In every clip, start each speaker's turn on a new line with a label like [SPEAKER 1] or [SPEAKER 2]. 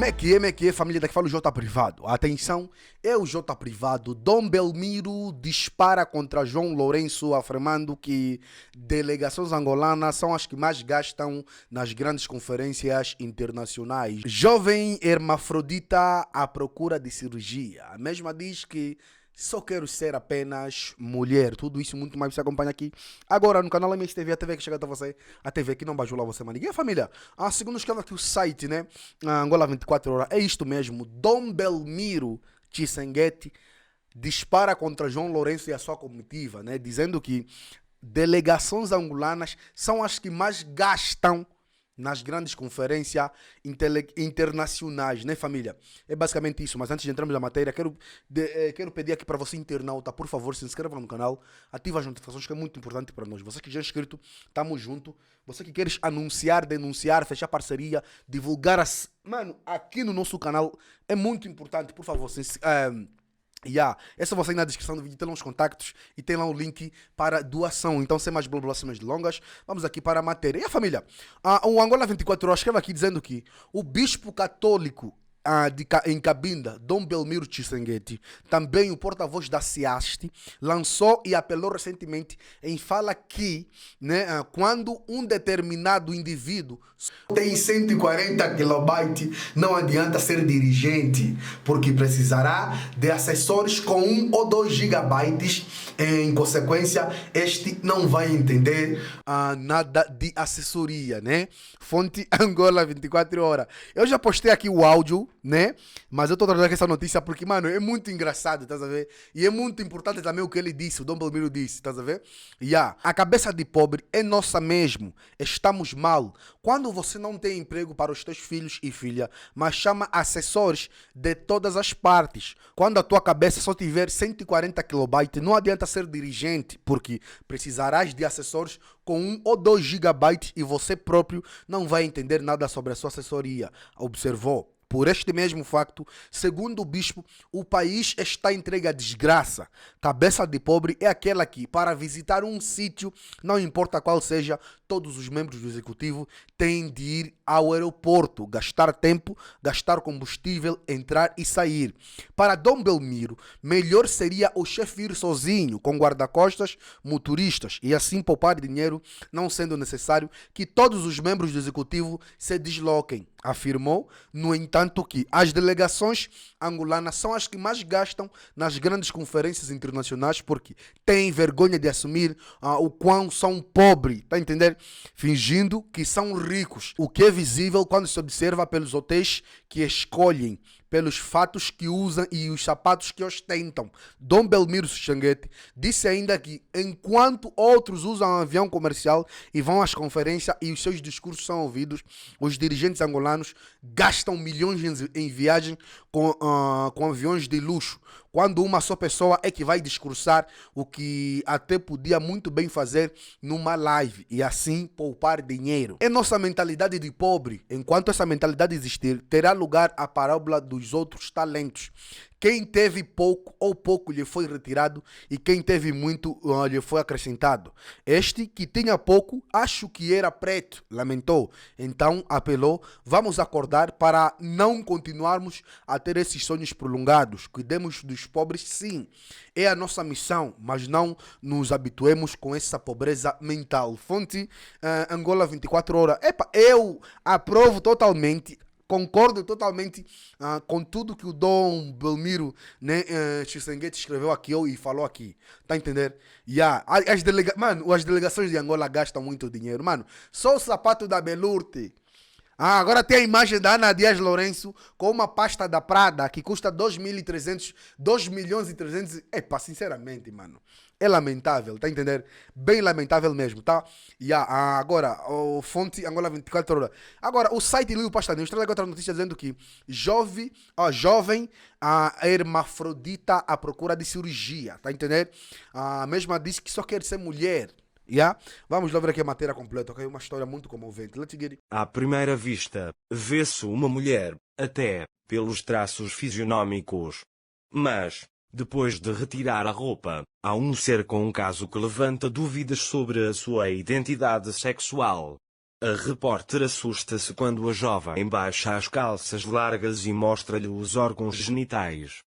[SPEAKER 1] Como é que é, família? Daqui fala o J Privado. Atenção, é o J Privado. Dom Belmiro dispara contra João Lourenço, afirmando que delegações angolanas são as que mais gastam nas grandes conferências internacionais. Jovem hermafrodita à procura de cirurgia. A mesma diz que só quero ser apenas mulher. Tudo isso e muito mais você acompanha aqui agora no canal MSTV, a TV que chega até você, a TV que não bajula você, mano. E a família, segundo escreve aqui o site, né? Angola 24 horas, é isto mesmo. Dom Belmiro Tshisekedi dispara contra João Lourenço e a sua comitiva, né? Dizendo que delegações angolanas são as que mais gastam nas grandes conferências internacionais, né, família? É basicamente isso, mas antes de entrarmos na matéria, quero pedir aqui para você, internauta, por favor, se inscreva no canal, ative as notificações, que é muito importante para nós. Você que já é inscrito, tamo junto. Você que queres anunciar, denunciar, fechar parceria, divulgar Mano, aqui no nosso canal é muito importante, por favor, essa você aí na descrição do vídeo tem lá os contactos e tem lá o link para doação. Então, sem mais blá blá, sem mais delongas, vamos aqui para a matéria. E a família, o Angola 24 horas escreve aqui dizendo que o bispo católico em Cabinda, Dom Belmiro Tshisekedi, também o porta-voz da SEAST, lançou e apelou recentemente em fala que, né, quando um determinado indivíduo tem 140 kilobytes, não adianta ser dirigente, porque precisará de assessores com 1 ou 2 gigabytes. Em consequência, este não vai entender nada de assessoria, né? Fonte Angola 24 horas. Eu já postei aqui o áudio, né? Mas eu tô trazendo aqui essa notícia porque, mano, é muito engraçado, tá a ver? E é muito importante também o que ele disse, o Dom Belmiro disse, tá a ver? A cabeça de pobre é nossa mesmo. Estamos mal. Quando você não tem emprego para os teus filhos e filha, mas chama assessores de todas as partes. Quando a tua cabeça só tiver 140 kilobytes, não adianta ser dirigente, porque precisarás de assessores com 1 ou 2 gigabytes e você próprio não vai entender nada sobre a sua assessoria. Observou? Por este mesmo facto, segundo o bispo, o país está entregue à desgraça. Cabeça de pobre é aquela que, para visitar um sítio, não importa qual seja, todos os membros do executivo têm de ir ao aeroporto, gastar tempo, gastar combustível, entrar e sair. Para Dom Belmiro, melhor seria o chefe ir sozinho, com guarda-costas, motoristas, e assim poupar dinheiro, não sendo necessário que todos os membros do executivo se desloquem. Afirmou, no entanto, que as delegações angolanas são as que mais gastam nas grandes conferências internacionais porque têm vergonha de assumir o quão são pobres, tá entendendo? Fingindo que são ricos, o que é visível quando se observa pelos hotéis que escolhem, pelos fatos que usam e os sapatos que ostentam. Dom Belmiro Tshisekedi disse ainda que, enquanto outros usam um avião comercial e vão às conferências e os seus discursos são ouvidos, os dirigentes angolanos gastam milhões em viagem com aviões de luxo, quando uma só pessoa é que vai discursar, o que até podia muito bem fazer numa live e assim poupar dinheiro. É nossa mentalidade de pobre. Enquanto essa mentalidade existir, terá lugar a parábola dos outros talentos. Quem teve pouco ou pouco lhe foi retirado e quem teve muito lhe foi acrescentado. Este que tinha pouco, acho que era preto, lamentou. Então apelou, vamos acordar para não continuarmos a ter esses sonhos prolongados. Cuidemos dos pobres, sim. É a nossa missão, mas não nos habituemos com essa pobreza mental. Fonte Angola 24 horas. Eu aprovo totalmente. Concordo totalmente com tudo que o Dom Belmiro, né, Tshisekedi escreveu aqui e falou aqui. Tá entendendo? Mano, as delegações de Angola gastam muito dinheiro. Mano, só o sapato da Belurte. Agora tem a imagem da Ana Dias Lourenço com uma pasta da Prada que custa 2.300, 2 milhões e 300. Sinceramente, mano, é lamentável, tá entendendo? Bem lamentável mesmo, tá? Agora, o fonte Angola 24 horas. Agora, o site Lio Pasta News traz agora outra notícia dizendo que jovem hermafrodita à procura de cirurgia, tá entendendo? A mesma disse que só quer ser mulher. Vamos lá ver aqui a matéria completa, ok? Uma história muito comovente. Let's get it.
[SPEAKER 2] À primeira vista, vê-se uma mulher, até pelos traços fisionômicos. Mas, depois de retirar a roupa, há um ser com um caso que levanta dúvidas sobre a sua identidade sexual. A repórter assusta-se quando a jovem baixa as calças largas e mostra-lhe os órgãos genitais.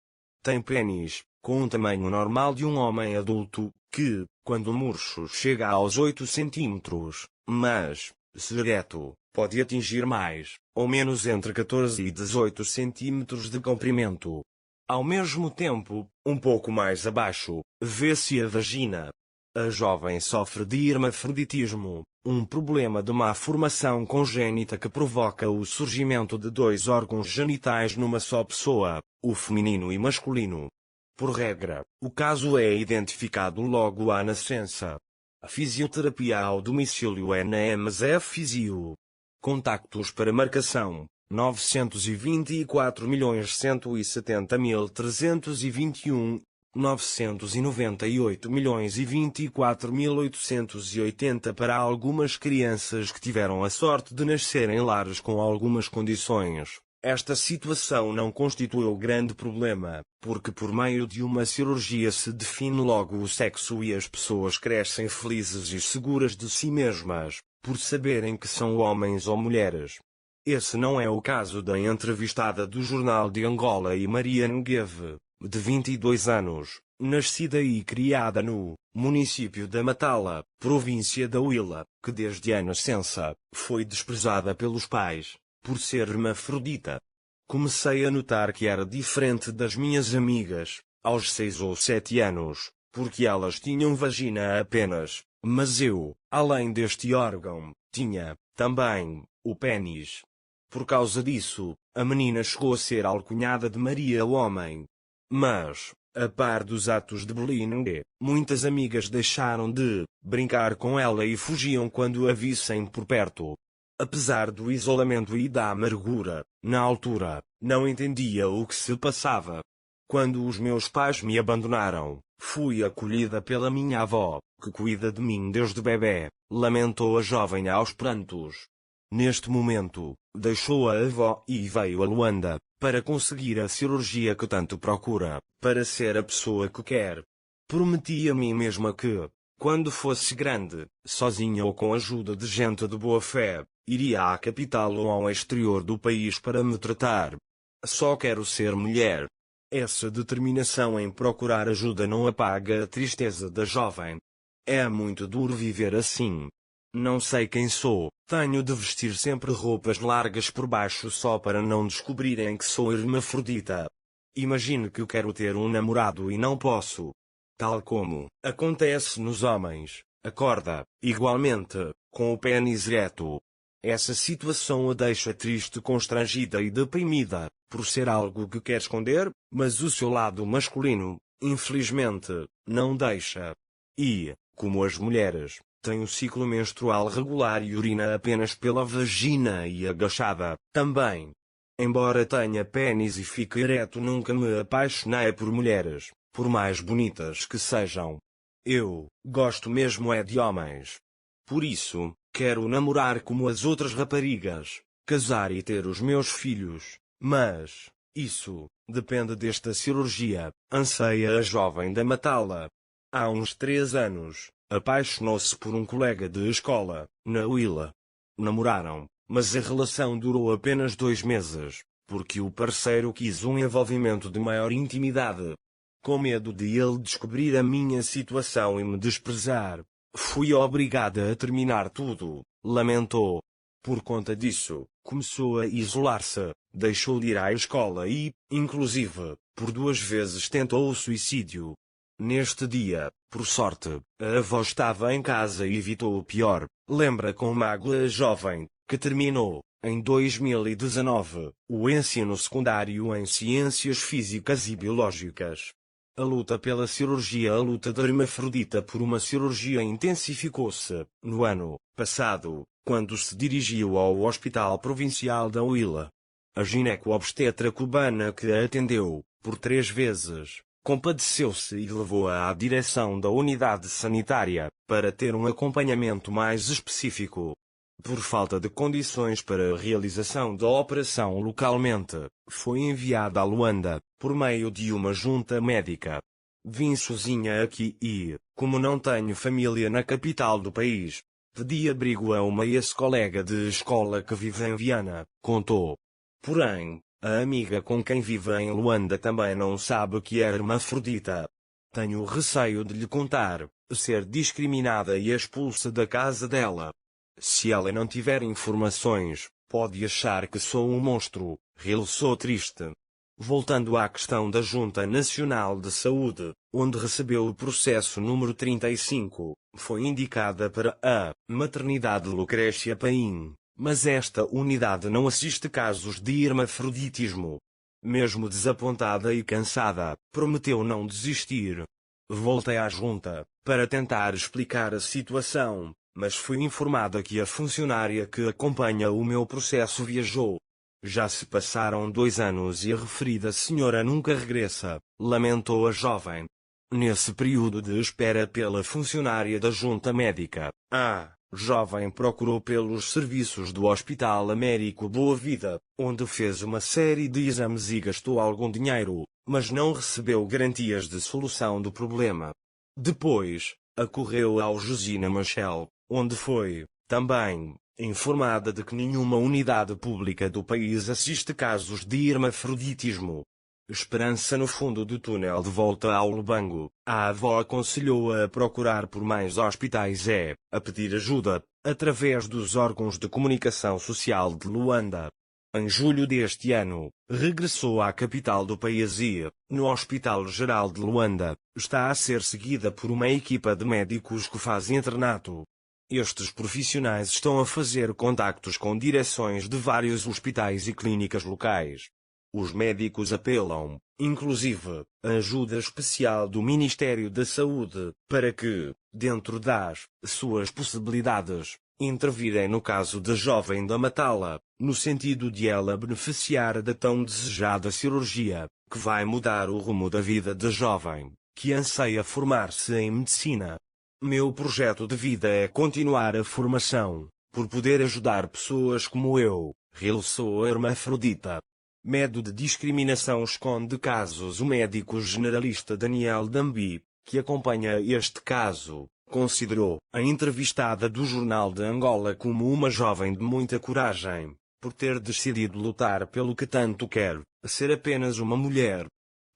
[SPEAKER 2] Tem pênis, com um tamanho normal de um homem adulto, que, quando murcho, chega aos 8 centímetros, mas, se ereto, pode atingir mais ou menos entre 14 e 18 centímetros de comprimento. Ao mesmo tempo, um pouco mais abaixo, vê-se a vagina. A jovem sofre de hermafroditismo, um problema de má formação congênita que provoca o surgimento de 2 órgãos genitais numa só pessoa, o feminino e masculino. Por regra, o caso é identificado logo à nascença. A fisioterapia ao domicílio é na MSF Fisio. Contactos para marcação: 924.170.321, 998.024.880 para algumas crianças que tiveram a sorte de nascer em lares com algumas condições. Esta situação não constituiu grande problema, porque por meio de uma cirurgia se define logo o sexo e as pessoas crescem felizes e seguras de si mesmas, por saberem que são homens ou mulheres. Esse não é o caso da entrevistada do Jornal de Angola e Maria Ngueve, de 22 anos, nascida e criada no município da Matala, província da Huila, que desde a nascença foi desprezada pelos pais por ser hermafrodita. Comecei a notar que era diferente das minhas amigas, aos 6 ou 7 anos, porque elas tinham vagina apenas, mas eu, além deste órgão, tinha, também, o pênis. Por causa disso, a menina chegou a ser alcunhada de Maria o Homem. Mas, a par dos atos de bullying, muitas amigas deixaram de brincar com ela e fugiam quando a vissem por perto. Apesar do isolamento e da amargura, na altura, não entendia o que se passava. Quando os meus pais me abandonaram, fui acolhida pela minha avó, que cuida de mim desde bebê, lamentou a jovem aos prantos. Neste momento, deixou a avó e veio a Luanda, para conseguir a cirurgia que tanto procura, para ser a pessoa que quer. Prometi a mim mesma que, quando fosse grande, sozinha ou com a ajuda de gente de boa fé, iria à capital ou ao exterior do país para me tratar. Só quero ser mulher. Essa determinação em procurar ajuda não apaga a tristeza da jovem. É muito duro viver assim. Não sei quem sou, tenho de vestir sempre roupas largas por baixo só para não descobrirem que sou hermafrodita. Imagine que quero ter um namorado e não posso. Tal como acontece nos homens, acorda, igualmente, com o pênis ereto. Essa situação a deixa triste, constrangida e deprimida, por ser algo que quer esconder, mas o seu lado masculino, infelizmente, não deixa. E, como as mulheres, tem o ciclo menstrual regular e urina apenas pela vagina e agachada, também. Embora tenha pênis e fique ereto, nunca me apaixonei por mulheres, por mais bonitas que sejam. Eu gosto mesmo é de homens. Por isso, quero namorar como as outras raparigas, casar e ter os meus filhos, mas isso depende desta cirurgia, anseia a jovem da Matala. Há uns 3 anos, apaixonou-se por um colega de escola, na Huila. Namoraram, mas a relação durou apenas 2 meses, porque o parceiro quis um envolvimento de maior intimidade. Com medo de ele descobrir a minha situação e me desprezar, fui obrigada a terminar tudo, lamentou. Por conta disso, começou a isolar-se, deixou de ir à escola e, inclusive, por 2 vezes tentou o suicídio. Neste dia, por sorte, a avó estava em casa e evitou o pior, lembra com mágoa a jovem, que terminou, em 2019, o ensino secundário em Ciências Físicas e Biológicas. A luta pela cirurgia. A luta da hermafrodita por uma cirurgia intensificou-se, no ano passado, quando se dirigiu ao Hospital Provincial da Huila. A gineco-obstetra cubana que a atendeu, por 3 vezes, compadeceu-se e levou-a à direção da unidade sanitária, para ter um acompanhamento mais específico. Por falta de condições para a realização da operação localmente, foi enviada a Luanda, por meio de uma junta médica. Vim sozinha aqui e, como não tenho família na capital do país, Pedi abrigo a uma ex-colega de escola que vive em Viana, contou. Porém, a amiga com quem vive em Luanda também não sabe que é hermafrodita. Tenho receio de lhe contar, ser discriminada e expulsa da casa dela. Se ela não tiver informações, pode achar que sou um monstro, sou triste. Voltando à questão da Junta Nacional de Saúde, onde recebeu o processo número 35, foi indicada para a maternidade Lucrécia Paim, mas esta unidade não assiste casos de hermafroditismo. Mesmo desapontada e cansada, prometeu não desistir. Voltei à junta, para tentar explicar a situação, mas fui informada que a funcionária que acompanha o meu processo viajou. Já se passaram 2 anos e a referida senhora nunca regressa, lamentou a jovem. Nesse período de espera pela funcionária da junta médica, a jovem procurou pelos serviços do Hospital Américo Boa Vida, onde fez uma série de exames e gastou algum dinheiro, mas não recebeu garantias de solução do problema. Depois, acorreu ao Josina Machel, onde foi, também, informada de que nenhuma unidade pública do país assiste casos de hermafroditismo. Esperança no fundo do túnel de volta ao Lubango, a avó aconselhou-a a procurar por mais hospitais a pedir ajuda, através dos órgãos de comunicação social de Luanda. Em julho deste ano, regressou à capital do país e, no Hospital Geral de Luanda, está a ser seguida por uma equipa de médicos que faz internato. Estes profissionais estão a fazer contactos com direções de vários hospitais e clínicas locais. Os médicos apelam, inclusive, a ajuda especial do Ministério da Saúde, para que, dentro das suas possibilidades, intervirem no caso da jovem da Matala, no sentido de ela beneficiar da tão desejada cirurgia, que vai mudar o rumo da vida da jovem, que anseia formar-se em medicina. Meu projeto de vida é continuar a formação, por poder ajudar pessoas como eu, sou hermafrodita. Medo de discriminação esconde casos. O médico generalista Daniel Dambi, que acompanha este caso, considerou a entrevistada do Jornal de Angola como uma jovem de muita coragem, por ter decidido lutar pelo que tanto quer, ser apenas uma mulher.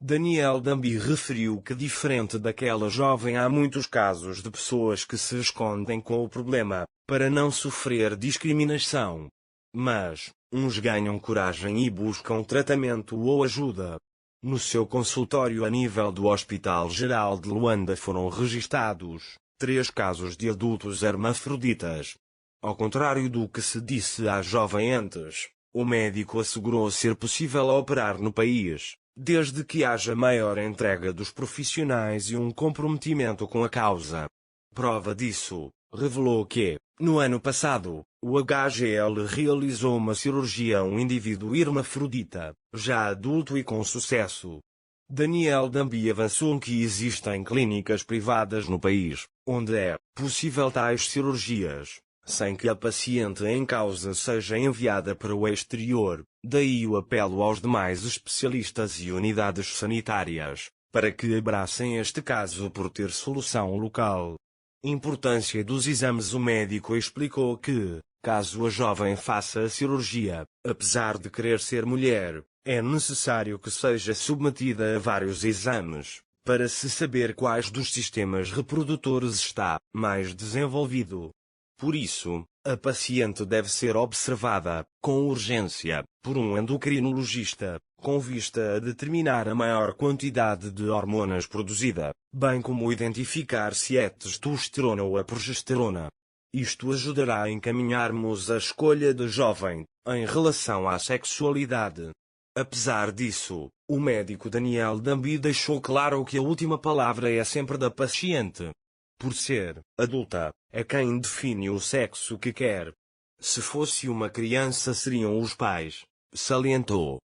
[SPEAKER 2] Daniel Dambi referiu que, diferente daquela jovem, há muitos casos de pessoas que se escondem com o problema, para não sofrer discriminação. Mas, uns ganham coragem e buscam tratamento ou ajuda. No seu consultório a nível do Hospital Geral de Luanda foram registados 3 casos de adultos hermafroditas. Ao contrário do que se disse à jovem antes, o médico assegurou ser possível operar no país, desde que haja maior entrega dos profissionais e um comprometimento com a causa. Prova disso, revelou que, no ano passado, o HGL realizou uma cirurgia a um indivíduo hermafrodita, já adulto e com sucesso. Daniel Dambi avançou que existem clínicas privadas no país, onde é possível tais cirurgias, sem que a paciente em causa seja enviada para o exterior. Daí o apelo aos demais especialistas e unidades sanitárias, para que abracem este caso por ter solução local. Importância dos exames. O médico explicou que, caso a jovem faça a cirurgia, apesar de querer ser mulher, é necessário que seja submetida a vários exames, para se saber quais dos sistemas reprodutores está mais desenvolvido. Por isso, a paciente deve ser observada, com urgência, por um endocrinologista, com vista a determinar a maior quantidade de hormonas produzida, bem como identificar se é testosterona ou a progesterona. Isto ajudará a encaminharmos a escolha da jovem, em relação à sexualidade. Apesar disso, o médico Daniel Dambi deixou claro que a última palavra é sempre da paciente. Por ser adulta, é quem define o sexo que quer. Se fosse uma criança seriam os pais, salientou.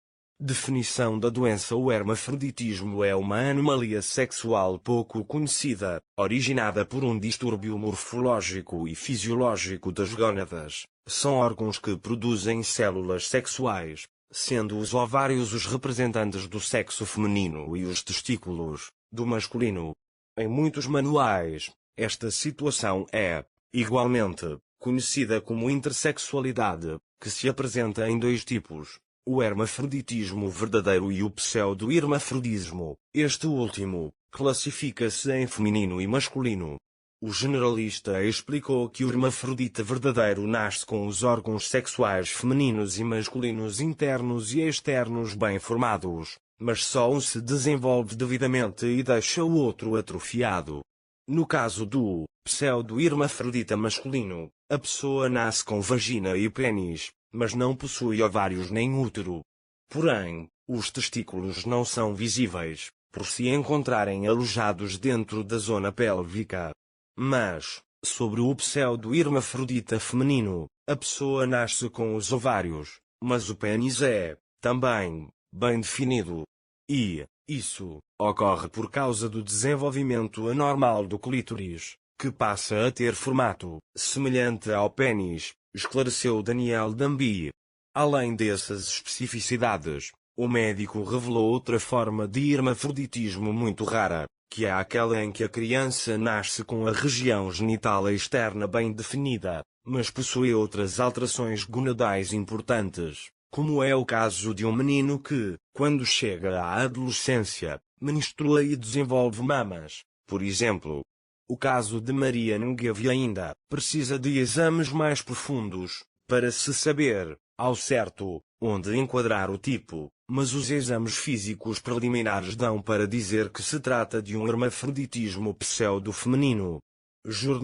[SPEAKER 2] Definição da doença. O hermafroditismo é uma anomalia sexual pouco conhecida, originada por um distúrbio morfológico e fisiológico das gónadas. São órgãos que produzem células sexuais, sendo os ovários os representantes do sexo feminino e os testículos, do masculino. Em muitos manuais, esta situação é igualmente conhecida como intersexualidade, que se apresenta em dois tipos: o hermafroditismo verdadeiro e o pseudo-hermafrodismo. Este último classifica-se em feminino e masculino. O generalista explicou que o hermafrodita verdadeiro nasce com os órgãos sexuais femininos e masculinos internos e externos bem formados, mas só um se desenvolve devidamente e deixa o outro atrofiado. No caso do pseudo-hermafrodita masculino, a pessoa nasce com vagina e pênis, mas não possui ovários nem útero. Porém, os testículos não são visíveis, por se encontrarem alojados dentro da zona pélvica. Mas, sobre o pseudo-hermafrodita feminino, a pessoa nasce com os ovários, mas o pênis é, também, bem definido. E isso ocorre por causa do desenvolvimento anormal do clítoris, que passa a ter formato semelhante ao pênis, esclareceu Daniel Dambi. Além dessas especificidades, o médico revelou outra forma de hermafroditismo muito rara, que é aquela em que a criança nasce com a região genital externa bem definida, mas possui outras alterações gonadais importantes, como é o caso de um menino que, quando chega à adolescência, menstrua e desenvolve mamas, por exemplo. O caso de Maria Nogueira ainda precisa de exames mais profundos, para se saber, ao certo, onde enquadrar o tipo, mas os exames físicos preliminares dão para dizer que se trata de um hermafroditismo pseudo-feminino.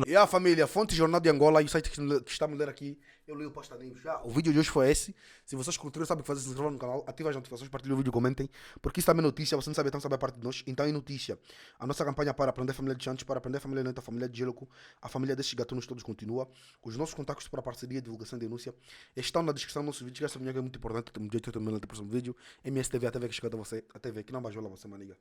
[SPEAKER 1] E a família, fonte Jornal de Angola e o site que está a ler aqui, eu li o Pastaninho. Já, o vídeo de hoje foi esse. Se vocês curtiram, sabem o que fazer, se inscrevam no canal, ativem as notificações, partilhem o vídeo, comentem, porque isso também é notícia, você não sabe, então sabe a parte de nós. Então é notícia. A nossa campanha para aprender a família de Chantes, para aprender a família Neta, a família de Gélico, a família destes gatunos todos continua. Os nossos contactos para parceria, divulgação e denúncia estão na descrição do nosso vídeo, que essa é muito importante, tem um jeito de terminar no próximo vídeo. MSTV, a TV que chega a você, a TV que não bajola você, maniga.